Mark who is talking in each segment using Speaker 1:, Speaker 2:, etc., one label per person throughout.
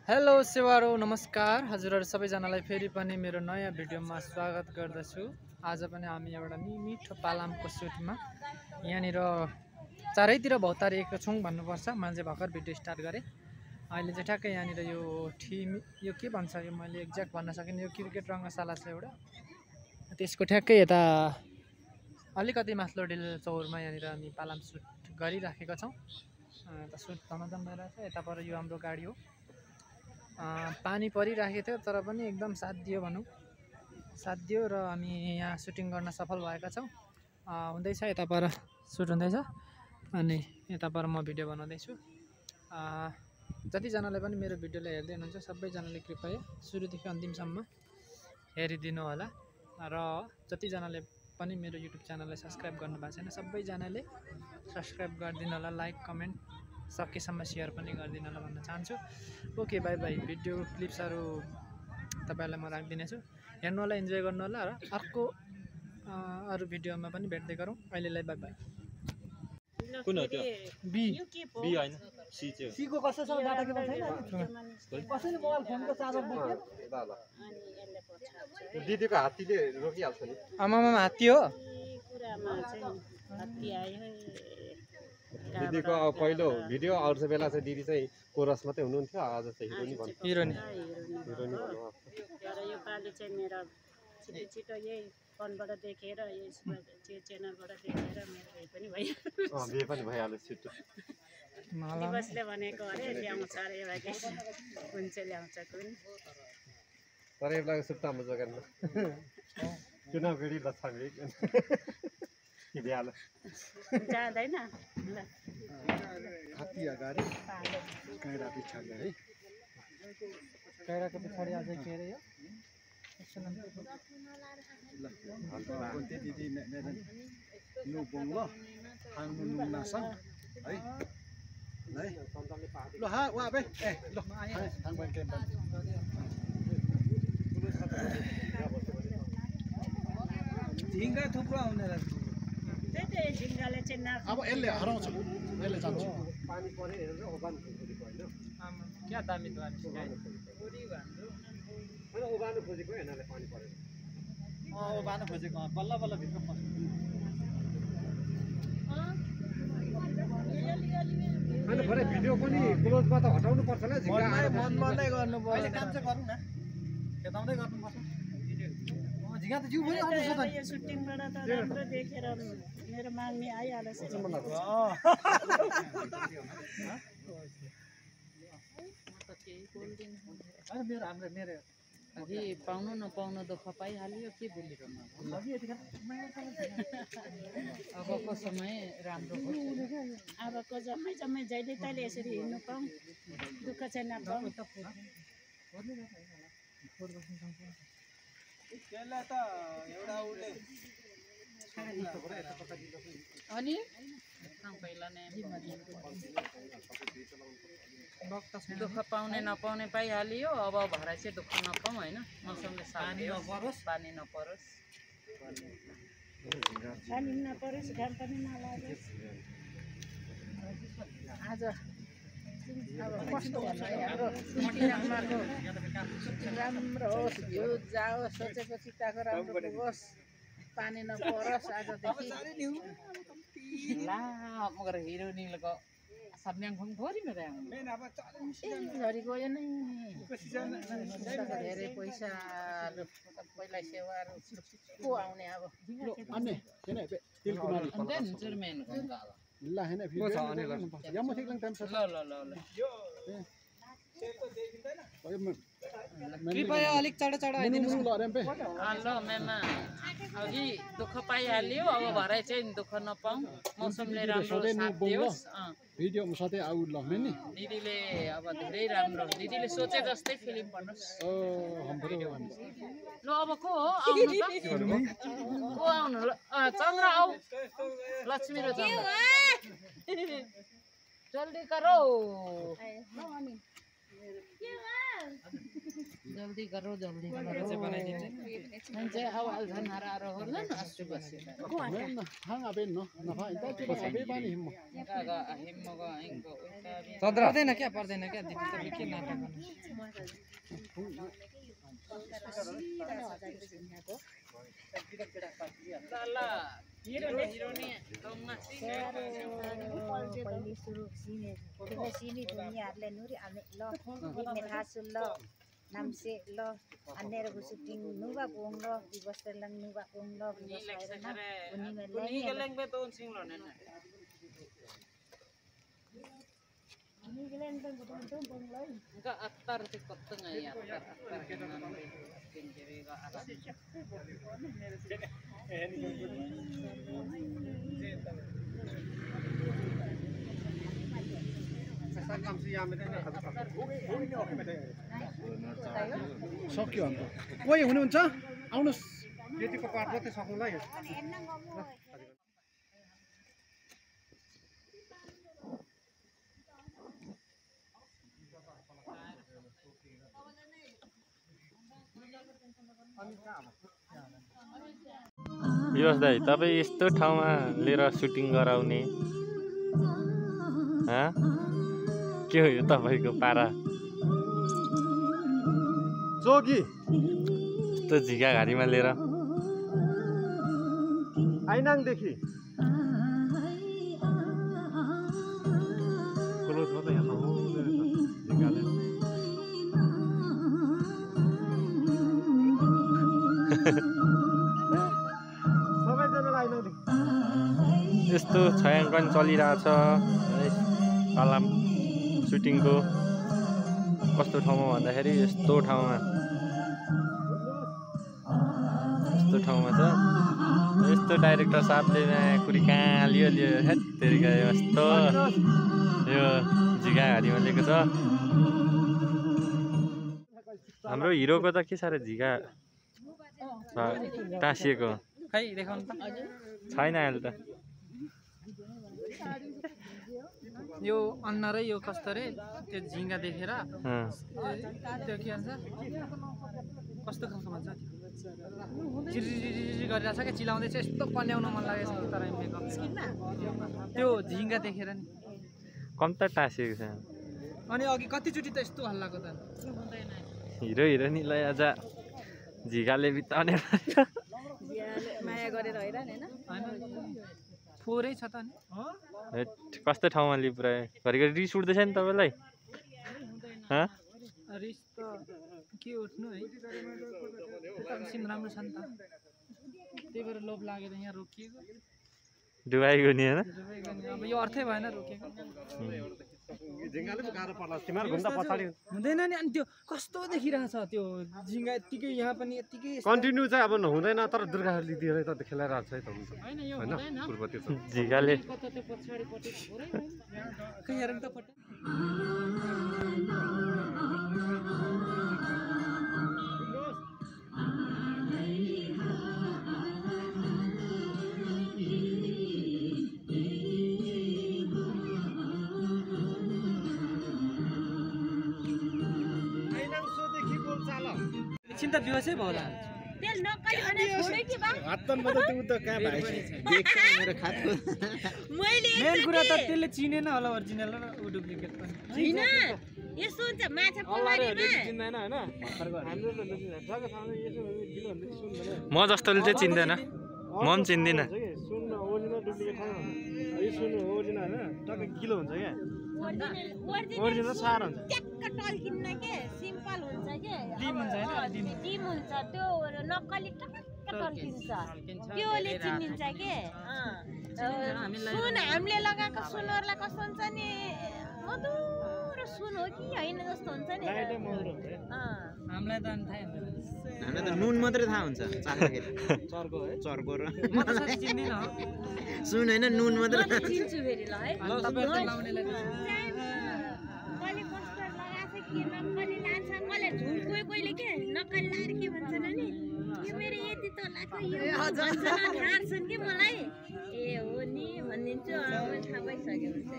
Speaker 1: Hello सेवारो नमस्कार हजुरहरु सबैजनालाई फेरि पनि मेरो नयाँ भिडियोमा स्वागत गर्दछु। आज पनि हामी एउटा मिठो पालामको सुटमा यहाँनिर चारैतिर भौतारिएको छौं भन्नुपर्छ। मैले भर्खर भिडियो स्टार्ट गरे। अहिले चाहिँ ठ्याक्कै यहाँनिर यो के भन्छ यो मैले एक्ज्याक्ट भन्न सकिन। यो क्रिकेट रङ्गशाला छ एउटा, त्यसको ठ्याक्कै यता अलिकति माथिल्लो डिल चौरमा यहाँनिर हामी पालाम सुट गरिराखेका छौं। त सुट धमाधम भइरहेछ। यता पर यो हाम्रो गाडी हो। पानी परिराखेको थियो तर पनि एकदम साथ दियो भनौँ, साथ दियो र हामी यहाँ सुटिङ गर्न सफल भएका छौँ। हुँदैछ यता पर सुट हुँदैछ अनि यता पर म भिडियो बनाउँदैछु। जतिजनाले पनि मेरो भिडियोलाई हेर्दै हुनुहुन्छ सबैजनाले कृपया सुरुदेखि अन्तिमसम्म हेरिदिनु होला र जतिजनाले पनि मेरो युट्युब च्यानललाई सब्स्क्राइब गर्नु भएको छैन सबैजनाले सब्स्क्राइब गरिदिनु होला, लाइक कमेन्ट सकेसम्म सेयर पनि गरिदिनु होला भन्न चाहन्छु। Okay by by. भिडियो क्लिप्सहरू तपाईँलाई म राखिदिनेछु, हेर्नु होला, इन्जोय गर्नु होला र अर्को अरू भिडियोमा पनि भेट्दै गरौँ। अहिलेलाई बाई बाई।
Speaker 2: कुन हो त्यो?
Speaker 1: बी
Speaker 2: बी हैन, सी चाहिँ हो।
Speaker 3: सी को कसैसँग डाटा केबल छैन? कसैले मोबाइल फोनको चार्जर बोक्यो?
Speaker 2: दिदीको हात्तीले रोकिहाल्छ नि।
Speaker 1: आमामा हात्ती हो।
Speaker 2: दिदीको पहिलो भिडियो अरू बेला चाहिँ दिदी चाहिँ कोरस मात्रै हुनुहुन्थ्यो, आज चाहिँ हिरोनी भन्नु।
Speaker 1: हिरोनी
Speaker 2: हिरोनी भन्नु।
Speaker 4: तर यो पालि चाहिँ मेरो छिटो छिटो यही फोनबाट देखेर यो च्यानलबाट देखेर मेरो यही पनि भयो।
Speaker 2: बिहे पनि भइहाल्यो छिटो।
Speaker 4: दिवसले भनेको अरे ल्याउँछ अरे एउटा कुन चाहिँ ल्याउँछ कुन।
Speaker 2: तर एउटा सुप्तामा जग्गा चुनाव गरी लछामी कि भ्यालो
Speaker 4: जाँदैन ल
Speaker 3: हात्ती अगाडि काइरा पछाडि है।
Speaker 1: काइराको पछाडि अझै के अरे यो
Speaker 3: कोन्ते दिदी मेरो नु बोङ्लो हाङ्नु नु नासा है है ल हा वा बे ए ल हाङ बन के झिङ्गा थुप्रो आउने रहेछ।
Speaker 4: त्यही त झिङ्गाले चाहिँ नाक
Speaker 3: अब यसले हराउँछ, यसले जान्छ।
Speaker 2: पानी परे हेरेर ओबान खोजेको हैन।
Speaker 1: क्या दामी दामी
Speaker 2: हैन ओबान खोजेको हैनले पानी परेर।
Speaker 3: बानु खोजेको बल्ल बल्ल भित्र पस्छ।
Speaker 2: हैन भरे भिडियो पनि क्लोजबाट हटाउनु पर्छ ल झिङ्गा।
Speaker 3: मन मनै गर्नु पर्छ। अहिले काम चाहिँ गरौँ न, खेताउँदै गर्नुपर्छ। झिङ्गा त जिउ पनि आउँछ त।
Speaker 4: यो सुटिङबाट त राम्रो देखेर मेरो माग्ने आइहाल्छ।
Speaker 3: मेरो हाम्रो मेरो
Speaker 5: अघि पाउनु नपाउनु दुःख पाइहाल्यो के बोलिरहनु। अबको समय राम्रो
Speaker 4: अबको जम्मै जम्मै जहिले तहिले यसरी हिँड्नु पाऊँ, दुःख चाहिँ नपाऊँ।
Speaker 3: त्यसलाई त एउटा उले
Speaker 5: अनि पहिला नै दुःख पाउने नपाउने पाइहाल्यो। अब भरे चाहिँ दुःख नपाऊँ होइन, मौसमले पानी नपरोस्, पानी नपरोस्,
Speaker 4: पानी नपरोस्, घाम पनि नलागोस्।
Speaker 5: आज अब कस्तो भन्नु है, हाम्रो राम्रो होस्, भ्यू जाओस्, सोचेको चिताको राम्रो होस्, पानी नपरोस् आजदेखि। ला मगर हिरोनीको सब्याङ फङ थोरी मेरो झरी गयो नै। धेरै पैसा पहिला सेवाहरू को आउने अब
Speaker 3: अन्य हैन तिलकुमारी
Speaker 5: चुरमेन
Speaker 3: ल हैन भिडियो छ अनि ल यहाँ म ठिक टाइम छ।
Speaker 5: ल ल ल ल
Speaker 1: कृपया अलिक चाँडो चाँडो आइदिनु।
Speaker 5: ल मेमा अघि दुःख पाइहाल्यो, अब भरे चाहिँ दुःख नपाऊँ, मौसमले राम्रो साथ दियोस्।
Speaker 3: भिडियो म सधैँ आउ ल हैन।
Speaker 5: दिदीले अब धेरै राम्रो, दिदीले सोचे जस्तै फिल्म भन्नुहोस्।
Speaker 3: हाम्रो
Speaker 5: ल अब को हो आउनु त? को आउनु? चन्द्र आऊ, लक्ष्मी र चन्द्र जल्दी करो। जल्दी करो जल्दी
Speaker 1: चाहिँ बनाइदिन्छ
Speaker 5: मान्छे आवाज झनारा होला न अस्ति बस्यो
Speaker 3: hang aben no nafa ita tu sabe bani himmo
Speaker 5: हिम्मको हिङको
Speaker 1: पर्दैन क्या दिदी तपाईँ के नाटक
Speaker 6: पहिले सुरु सिनी दुनियाहरूले नुरी ल मेथा सुल्ल नामसे ल अन्नेर गुसुटिङ नुबा पोङ ल विवस्त्रलङ नुबा पोङ ल विवस्त्रना उनीले
Speaker 5: Enggak aktar di koteng ya, aktar nanti pinjiri ke atas.
Speaker 3: सक्यो अन्त कोही हुनुहुन्छ आउनुहोस्
Speaker 2: यतिको पाठ मात्रै सक्नुलाई
Speaker 7: विवास दाइ तपाईँ यस्तो ठाउँमा लिएर सुटिङ गराउने के हो यो तपाईँको पारा
Speaker 2: जोगी
Speaker 7: यस्तो झिका घारीमा लिएर
Speaker 2: आइनाङदेखि क्लोज मात्रै यहाँ झिकाले सबैजनालाई आइनाङदेखि
Speaker 7: यस्तो छायाङ्कन चलिरहेछ पालाम सुटिङको कस्तो ठाउँमा भन्दाखेरि यस्तो ठाउँमा छ यस्तो डाइरेक्टर साहबले कुरी कहाँ लियो हेत्तेरिका यस्तो यो झिकाघारीमा लिएको छ हाम्रो हिरोको त के साह्रो झिका टाँसिएको
Speaker 1: खै देखाउनु त
Speaker 7: छैन अहिले त
Speaker 1: यो अन्ना र यो कस्तो रे त्यो झिङ्गा देखेर त्यो के भन्छ कस्तो खालको भन्छ चिरी गरिरहेछ क्या चिलाउँदै चाहिँ यस्तो पल्याउन मन लागेको छ तर त्यो झिङ्गा देखेर नि
Speaker 7: कम त टाँसिएको छ
Speaker 1: अनि अघि कतिचोटि त यस्तो हल्लाको त
Speaker 7: हिरो हिरोइनीलाई आज झिकाले बिताउने
Speaker 6: माया गरेर हैरान हैन
Speaker 1: फोरै छ त नि
Speaker 7: कस्तो ठाउँमा लियो पुरा घरिघरि रिस उठ्दैछ नि तपाईँलाई
Speaker 1: रिस त के उठ्नु है यताको सिन राम्रो छ नि त त्यही भएर लोभ लागेर यहाँ रोकिएको
Speaker 7: डुबाइगयो नि होइन
Speaker 1: अब यो अर्थै भएन रोकेको
Speaker 2: झिङ्गाले पो गाह्रो पर्ला तिमीहरू घुम्दा पछाडि
Speaker 1: हुँदैन नि अनि त्यो कस्तो देखिरहेछ त्यो झिङ्गा यत्तिकै यहाँ पनि यत्तिकै
Speaker 2: कन्टिन्यू चाहिँ अब हुँदैन तर दुर्गा दिदीहरूले त खेलाइरहेको छ है त हुन्छ
Speaker 1: होइन यो
Speaker 2: होइन
Speaker 1: हुँदैन
Speaker 2: पूर्वतिर
Speaker 7: झिकाले
Speaker 1: कता त्यो पछाडिपट्टि थोरै खै हेरौँ त फोटो एकछिन त दिवसै भयो होला मेन कुरा त त्यसले चिनेन होला ओरिजिनल र डुप्लिकेट पनि
Speaker 6: हैन यस्तो हुन्छ माछा
Speaker 1: चिन्दैन हैन
Speaker 7: म जस्तोले चाहिँ चिन्दैन म पनि चिन्दिनँ
Speaker 2: किलो हुन्छ क्या
Speaker 6: ओरिजिनल सारो हुन्छ ट्याक्क टल्किन्न के सिम्पल हुन्छ के
Speaker 1: डिम हुन्छ हैन
Speaker 6: डिम हुन्छ त्यो नक्कली टक्क टल्किन्छ त्योले चिनिन्छ के सुन हामीले लगाएको सुनहरुलाई कस्तो हुन्छ नि मधुरो सुन हो कि हैन जस्तो हुन्छ नि
Speaker 1: हामीलाई त अनि थाहै हुँदैन
Speaker 8: हामीलाई त नुन मात्रै थाहा हुन्छ चाख्दाखेरि
Speaker 1: चर्को है
Speaker 8: चर्को र
Speaker 1: म त साथी चिन्दिन
Speaker 8: सुन हैन नुन मात्रै थाहा
Speaker 6: चिन्छु फेरि ल है
Speaker 1: तपाईहरुले लाउनेलाई
Speaker 6: कसले कस्टर लगाएको कि नक्कली लान्छ कसले झुल कोहीले के नक्कली लाएर के भन्छन् नि यो मेरो यति त लाग्यो यो भन्छन् ठाड्छन् कि मलाई ए हो नि भनिदिन्छु मैले थाहा पाइसक्यो हुन्छ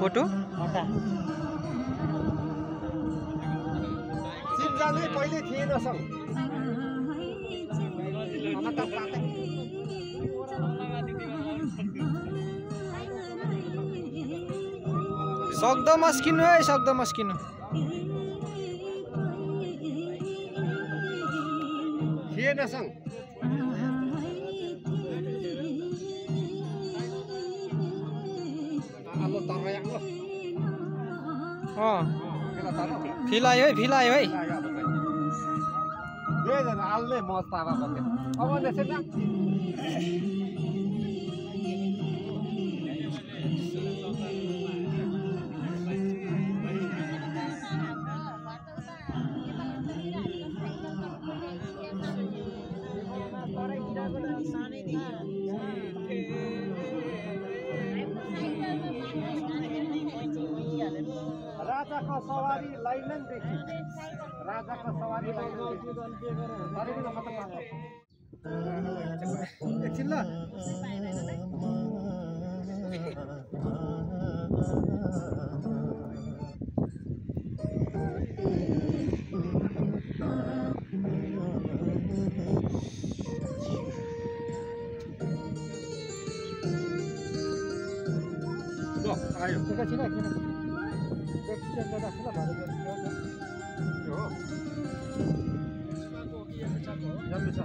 Speaker 1: फोटो
Speaker 2: चिन्जानै पहिले थिएन सङ
Speaker 1: सक्दो मस्किनु है सक्दो मस्किनु
Speaker 2: थिएन सङ आलो तरयाङ लो
Speaker 1: फिलायो है
Speaker 2: दुईजना आल्ने मज तारा बग्यो अब त्यसै न राजाको सवारी लाइनन देखि राजाको सवारी लाइनन
Speaker 3: एकछिन ल
Speaker 2: आयो
Speaker 3: एकछिन गर्दा ठुलो भारी
Speaker 2: राम्रो छ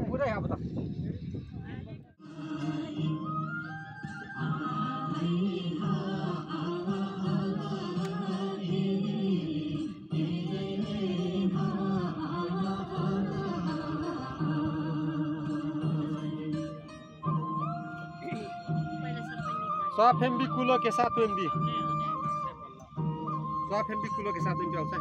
Speaker 2: पुरै अब त सौ एमबी कुलो के साथ एमबी आउँछ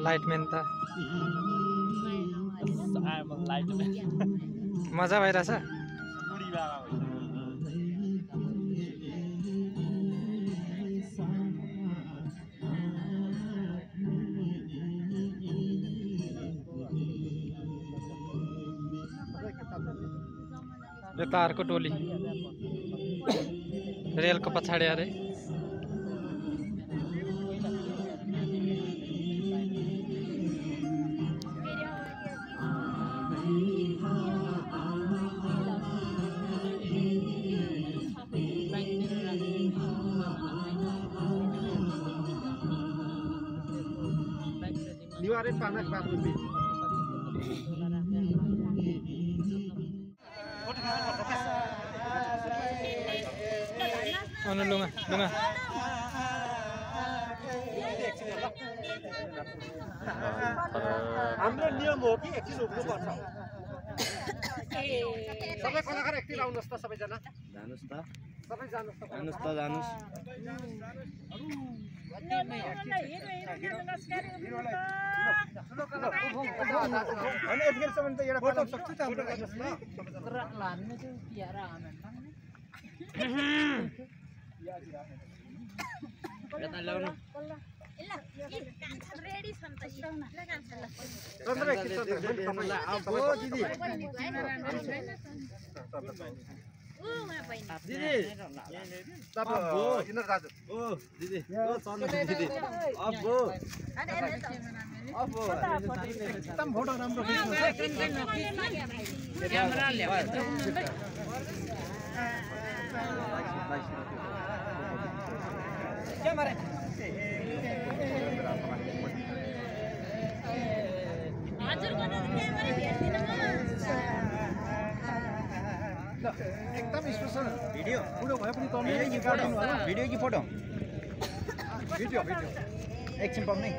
Speaker 1: लाइटम्यान त मजा भइरहेछ यो तारको टोली रेलको पछाडि अरे
Speaker 2: निवारे पानक बाथरुम भी
Speaker 1: लुगा
Speaker 2: हाम्रो नियम हो कि एकछिन उभिनुपर्छ सबै कलाकार एकतिर आउनुहोस् त सबैजना
Speaker 8: जानुस् त
Speaker 2: सबै जानुहोस् त
Speaker 8: जानुस् त जानुस्
Speaker 3: अनि यतिखेरसम्म त एउटा फोटो सक्छु त हाम्रो
Speaker 8: यता ल्याउनु
Speaker 6: रेडी छन् त
Speaker 3: एकदम फोटो राम्रो एकदम स्पेशल
Speaker 8: भिडियो
Speaker 3: बुढो भए पनि तल
Speaker 8: भिडियो कि फोटो
Speaker 3: भिडियो
Speaker 8: एकछिन पाउने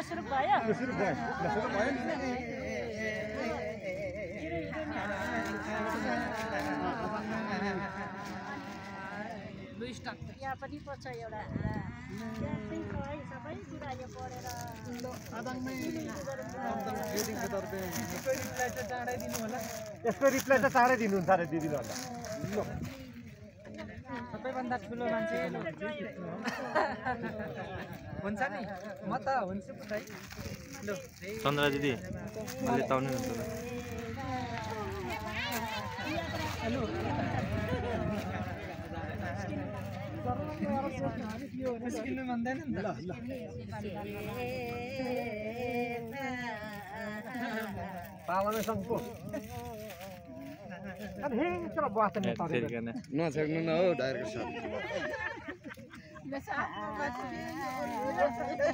Speaker 4: सुरु भयो यहाँ पनि पर्छ एउटा त्यस्तै छ है सबै कुरा यो पढेर
Speaker 3: आदाङमै गेटिङको तर्फे
Speaker 1: रिप्लाई चाहिँ चाँडै दिनु होला।
Speaker 2: यसको रिप्लाई त चाँडै दिनुहुन्छ अरे दिदीले भन्दा
Speaker 1: सबैभन्दा ठुलो मान्छे हुन्छ नि म त हुन्छु पो है लु
Speaker 7: चन्द्रा दिदी अलि ताउनु हुन्छ
Speaker 1: निस्किनु भन्दैन नि त
Speaker 2: पालामै सङ्को अनि हे तर बात नै
Speaker 7: फेरि गर्न
Speaker 3: नछेक्नु न हौ डाइरेक्ट सर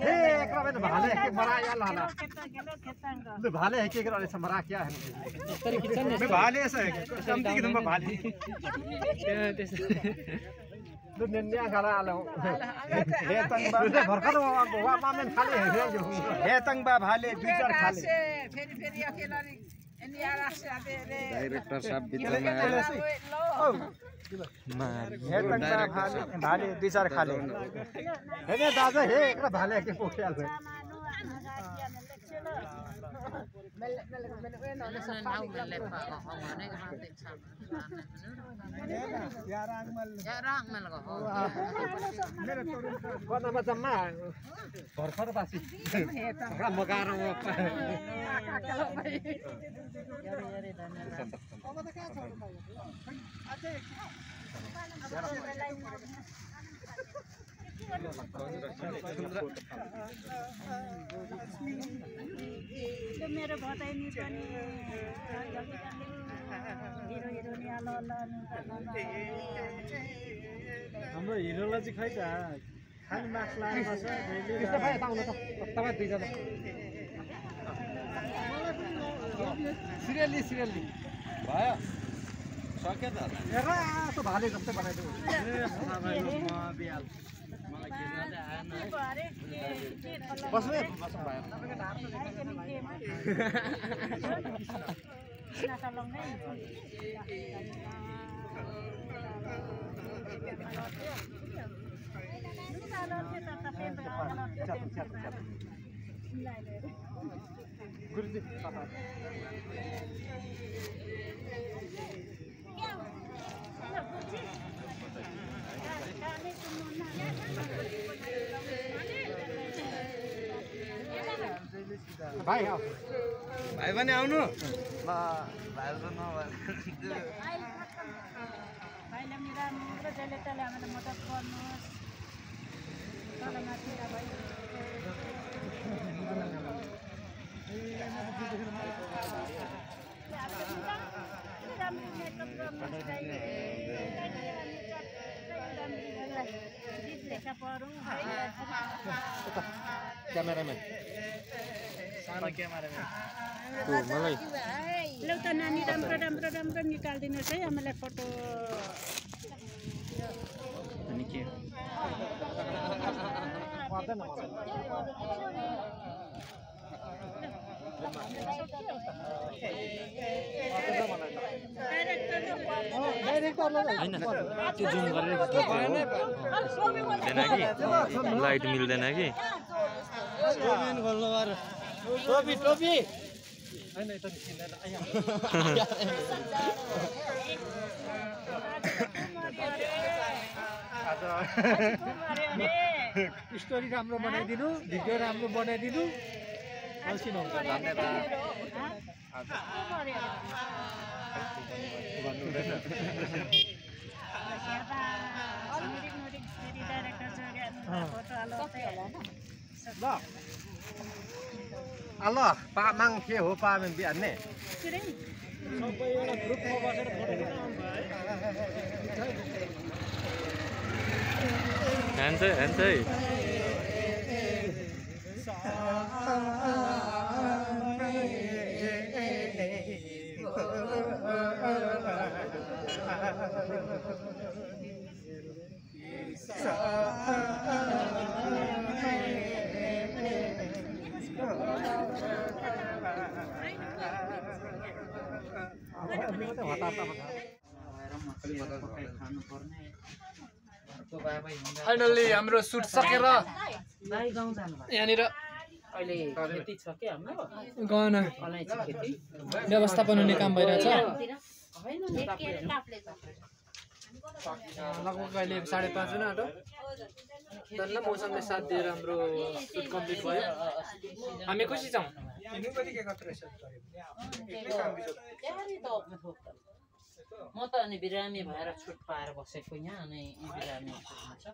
Speaker 2: हे एकरा में भाले के मरा या लाला ले भाले है के एकरा से मरा क्या है
Speaker 1: यसरी खिच्छ नि
Speaker 2: मैं भाले से कम्ती कि तुम भाले ले नन्या गला आलो हे तंगबा भरखर वा मामेन खाले है जो हे तंगबा भाले दुई चार खाले
Speaker 5: फेरि फेरि अकेला
Speaker 3: डाइरेक्टर साहब भित्रमा
Speaker 2: हे तंगबा भाले दुई चार खाले हे ने दादा हे एकरा भाले के पोख्याल है कतामा जम्मा भर्खर बासी मगाएर
Speaker 4: मेरो भताइनी पनि हिरो हिरोनी आलो
Speaker 3: हाम्रो हिरोलाई चाहिँ खै त खाली मार्क्स लाएर बस्छ
Speaker 2: सिरियली सिरियली
Speaker 3: भयो सक्यो त
Speaker 2: हेर त्यो भाले जस्तै बनाइदियो बस्नु बस्नु भयो गुरुजी भाइ आऊ
Speaker 3: भाइ पनि आउनु
Speaker 4: भाइलाई मेरो जहिले तले हामीलाई मद्दत गर्नुहोस् तल माथि
Speaker 2: क्यामेराम्यान
Speaker 7: मलाई
Speaker 4: लौ त नानी राम्रो राम्रो राम्रो निकालिदिनुहोस् है हामीलाई फोटो
Speaker 7: अनि के होइन त्यो जुम गरेर मिल्दैन कि लाइट मिल्दैन कि
Speaker 3: टोपी टोपी
Speaker 1: स्टोरी राम्रो बनाइदिनु भिडियो राम्रो बनाइदिनु अल्छी नहुन्छ
Speaker 2: ल पामाङ के हो पामेन बिहान्ने
Speaker 3: सबै एउटा ग्रुपमा बसेर फोटो
Speaker 7: हान्छ है
Speaker 1: फाइनल्ली हाम्रो सुट सकेर यहाँनिर
Speaker 5: अहिले खेती छ के हाम्रो
Speaker 1: गहना
Speaker 5: अलैँची खेती
Speaker 1: व्यवस्थापन हुने काम भइरहेछ लगभग अहिले 5:30 हुन आँट्यो धन्न मौसमले साथ दिएर हाम्रो सुट कम्प्लिट भयो हामी खुसी छौँ
Speaker 5: म त अनि बिरामी भएर छुट पाएर बसेको यहाँ अनि बिरामी छ